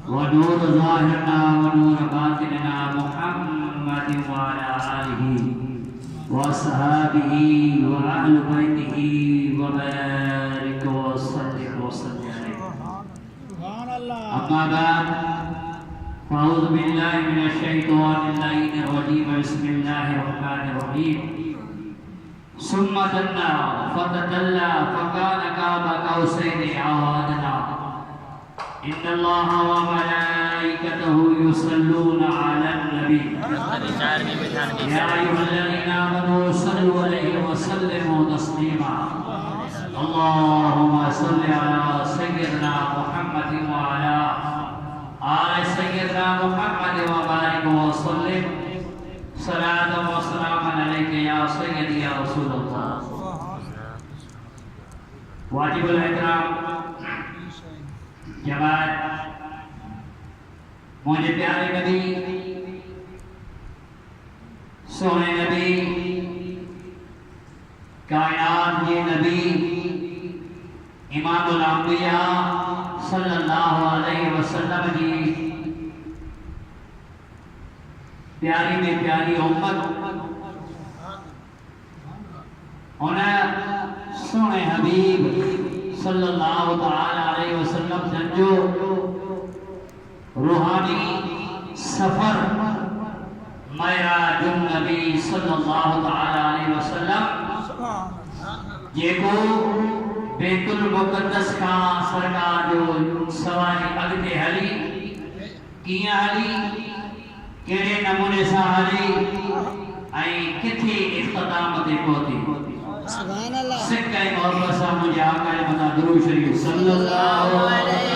ونور ظاهرنا ونور باطننا محمد وعلى آله وصحابه وأهل بيته وبارك وسلم عليه. أما بعد فأعوذ بالله من الشيطان الرجيم. بسم الله الرحمن الرحيم. ثم دنا فتدلى فكان قاب قوسين أو أدنى. إن الله وملائكته يصلون على النبي يا أيها الذين آمنوا صلوا عليه وسلموا تسليما. اللهم صل على سيدنا محمد وعلى آل سيدنا محمد وبارك وسلم صلاة وسلام عليك يا سيدي يا رسول الله. वाजिब एहतराम जमात, मुझे प्यारे नबी सोने नबी कायनात ये नबी इमामुल अंबिया सल्लल्लाहु अलैहि वसल्लम जी प्यारी में प्यारी उम्मत उन्हें सोने हबीब सल्लल्लाहु ताला अलैहि वसल्लम जंजो रूहानी सफर मेराजुन नबी सल्लल्लाहु ताला अलैहि वसल्लम जेको बैतुल मुक़द्दस का सरकार जो सवारी अगते हली किया हली केड़े नमूने सा हली आई किथे इख्तिताम ते पहुंची. सुभान अल्लाह. सिक्का मोहब्बत सा मुझे आका ने बता दुरूद शरीफ सल्लल्लाहु अलैहि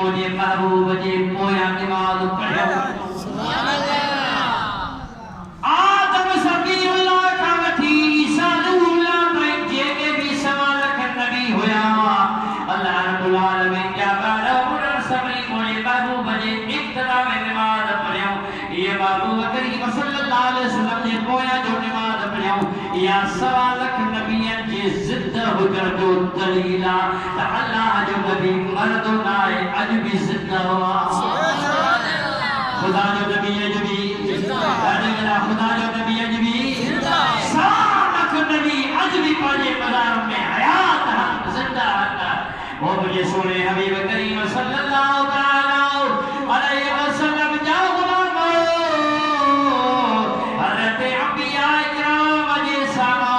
मुझे महबूब जे पोया नमाज पढ़ो सुभान अल्लाह आदम सफीउल्लाह का वठी ईसा रूहुल्लाह ताईं जेके भी सवा लख नबी होया अल्लाह रब्बुल आलमीन जा बारा उन्हनि सभिनी मुझे महबूब जे इब्तिदा में नमाज पढ़ियो ये महबूब करीम सल्लल्लाहु अलैहि वसल्लम जे पोया जो नमाज पढ़ियो या सवा लख नबियन जे जिंदा हुजण जो दलील आ त अल्लाह जो नबी मर्द नाए अज भी जिंदा हुआ खुदा जो नबी अज भी जिंदा खुदा जो नबी अज भी जिंदा सवा लख नबी अज भी पाजे मज़ार में हयात जिंदा है वो मुझे सुने हबीब करीम सल्लल्लाहु अलैहि वसल्लम जा गुलामो हज़रत अंबिया इकराम जे सामो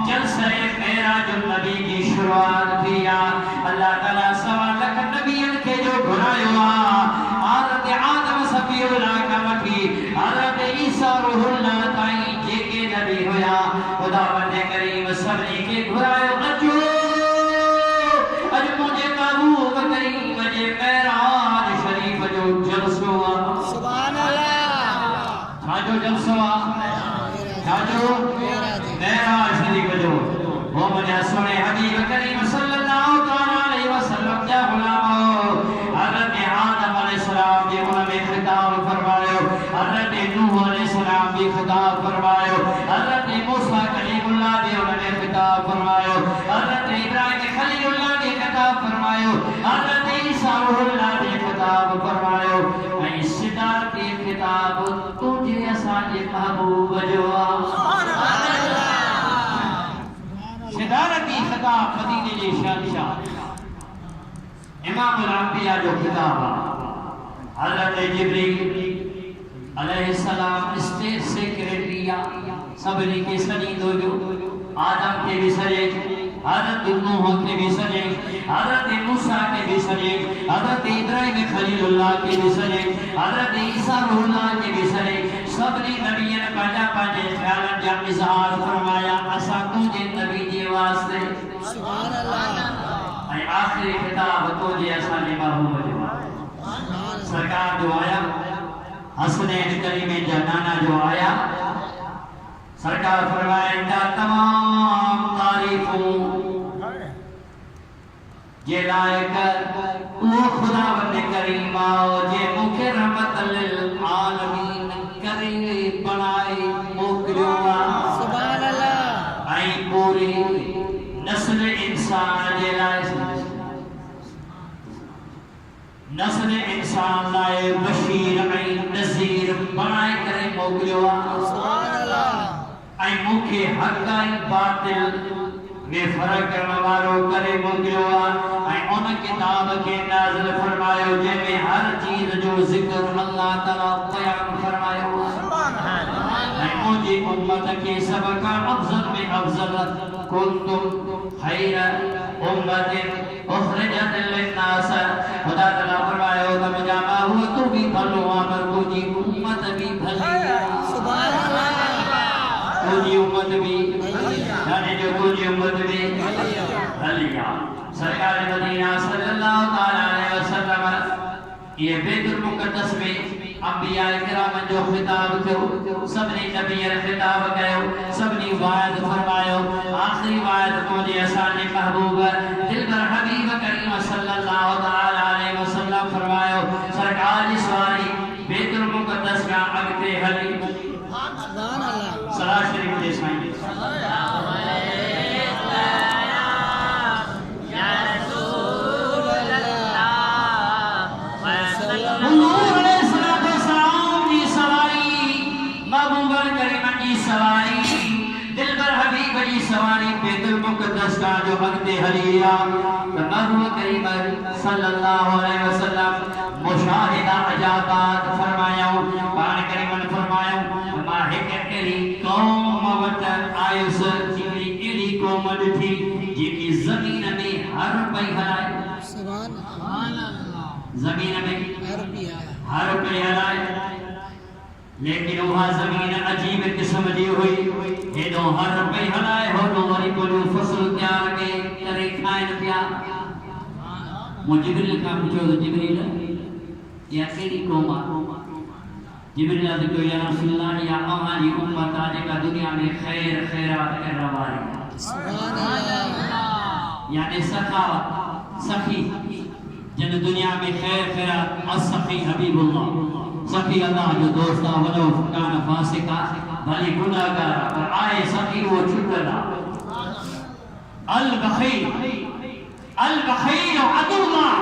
जलसे मेराज नबी की शुरुआत किया अल्लाह ताला सवा लख नबियन के जो घुरायो हज़रत आदम सफीउल्लाह का वठी हज़रत ईसा रूहुल्लाह ताईं जेके नबी होया खुदावंद करीम सभिनी के घुरायो अचो अज मुझे महबूब करीम जे मेराज शरीफ जो जलसो सुभान अल्लाह छाजो जलसो छाजो मेराज शरीफ जो वो मुझे सुने हबीब करीम सल्लल्लाहु अलैहि वसल्लम जा गुलामो हज़रत आदम अलैहिस्सलाम जे उन्हें खिताब फरमायो हज़रत नूह अलैहिस्सलाम भी खिताब फरमायो हज़रत मूसा कलीमुल्लाह भी उन्हें खिताब फरमायो हज़रत इब्राहीम खलीलुल्लाह भी खिताब फरमायो हज़रत ईसा रूहुल्लाह भी खिताब फरमायो ऐ सिद्धार्थ की खिताब तुझे असांजे महबूब जो सुभान अल्लाह सिद्धार्थ की खिताब मदीने जे शहंशाह इमाम अल-अंबिया जो खिताब हज़रत जिब्रील अलैहिस्सलाम स्टेट सेक्रेटरिया सबनी के सनी दो जो आदम के भी सजे हज़रत नूह के भी सजे हज़रत मूसा के भी सजे हज़रत इब्राहीम खलीलुल्लाह के भी सजे हज़रत ईसा रूहुल्लाह के भी सजे सबनी नबियन पाजा पाजे ख्यालन जा इजहार फरमाया असा तुझे नबी जे वास्ते सुभान अल्लाह ऐ आखिरी खिताब तुझे असा जे महबूब जो सरकार जो आया हसनैन करीमे जा नाना जो आया सरकार फरमाया इनका तमाम तारीफों जे लायक वो खुदावंद करीम आओ जे मुखे रहमत लिल आलमीन करे बनाए मोकलियो सुभान अल्लाह आई पूरी नस्ल इंसान जे लाए नस्ल इंसान लाए बशीर आई नज़ीर बनाए करे मोकलियो सुभान अल्लाह आई मुखे हक आई बातिल में फर्क करने वालो करे मोकलियो आई उन किताब के नाज़िल फरमायो जंहिंमें हर चीज जो जिक्र अल्लाह ताला बयान फरमायो सुभान अल्लाह आई मुझे उम्मत के सबका अफजल में अफजल कुंतुम खैर उम्मतिन उखरिजत लिन्नास खुदा ताला फरमायो तुम जामा हुआ तू भी भलो अमर तुझी उम्मत भी भली सुभान अल्लाह तुझी उम्मत भी जाने जो तुझी उम्मत भी भलिया सरकार मदीना सल्लल्लाहु ताला अलैहि वसल्लम ये बैतुल मुक़द्दस में अंबिया किराम जो खिताब कयो सबने नबियन खिताब कयो सबने वायद फरमायो आखिरी वायद मुझे असाने महबूब दिलबर हबीब करीम सल्लल्लाहु ताला अलैहि वसल्लम फरमायो सरकार जी सवारी बैतुल मुक़द्दस का अगते हली सुभान अल्लाह सलात शरीफ दे साईं सवारी बैतुल मुक़द्दस का जो अगते हलिया महबूब करीम सल्लल्लाहु अलैहि वसल्लम मुशाहिदा अजाबात फरमायो पान करीमन फरमायो मां एक एड़ी कौम वट आयुस जिनी एड़ी कौम थी जेकी जमीन में हर पई हलाए सुभान अल्लाह जमीन में हर पई हलाए लेकिन वह जमीन अजीब किस्म दी हुई हेदो हर पे हलाए हो तो वरी को फसल तैयार के करे खाइन पिया मो जिब्रील का पूछो तो जिब्रील या केड़ी कौम आ जिब्रील ने कहा या रसूलल्लाह या हमारी उम्मत आज का दुनिया में खैर खैरात कर रवारी सुभान अल्लाह यानी सखावत सखी जन दुनिया में खैर खैरात असखी हबीबुल्लाह सखी अल्लाह जो दोस्ता वलो कान फासिका भली गुनाहगार और आए सखी वो छुटला अल बखील अदुल्लाह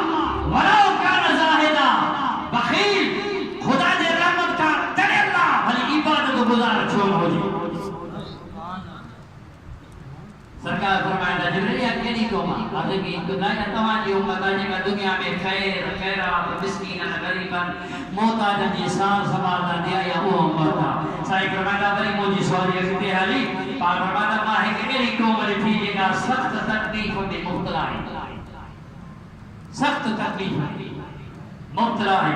वलो कान जाहिदा बखील खुदा दे रहमत का डरेला भली इबादत गुजार छोड़ हो जी सरकार फरमाया जिब्रील या केनी कोमा आदमी को ना तमाजी उम्मत आज का दुनिया में खैर खैरात मिस्कीन गरीबन मोहताज जी सार संभालना दिया या वो उम्मत साईं फरमाया बड़ी मोजी सवारी के हाली पाक फरमाया मा है कि केनी कोम रे थी जेका सख्त तकलीफ में मुब्तला है सख्त तकलीफ मुब्तला है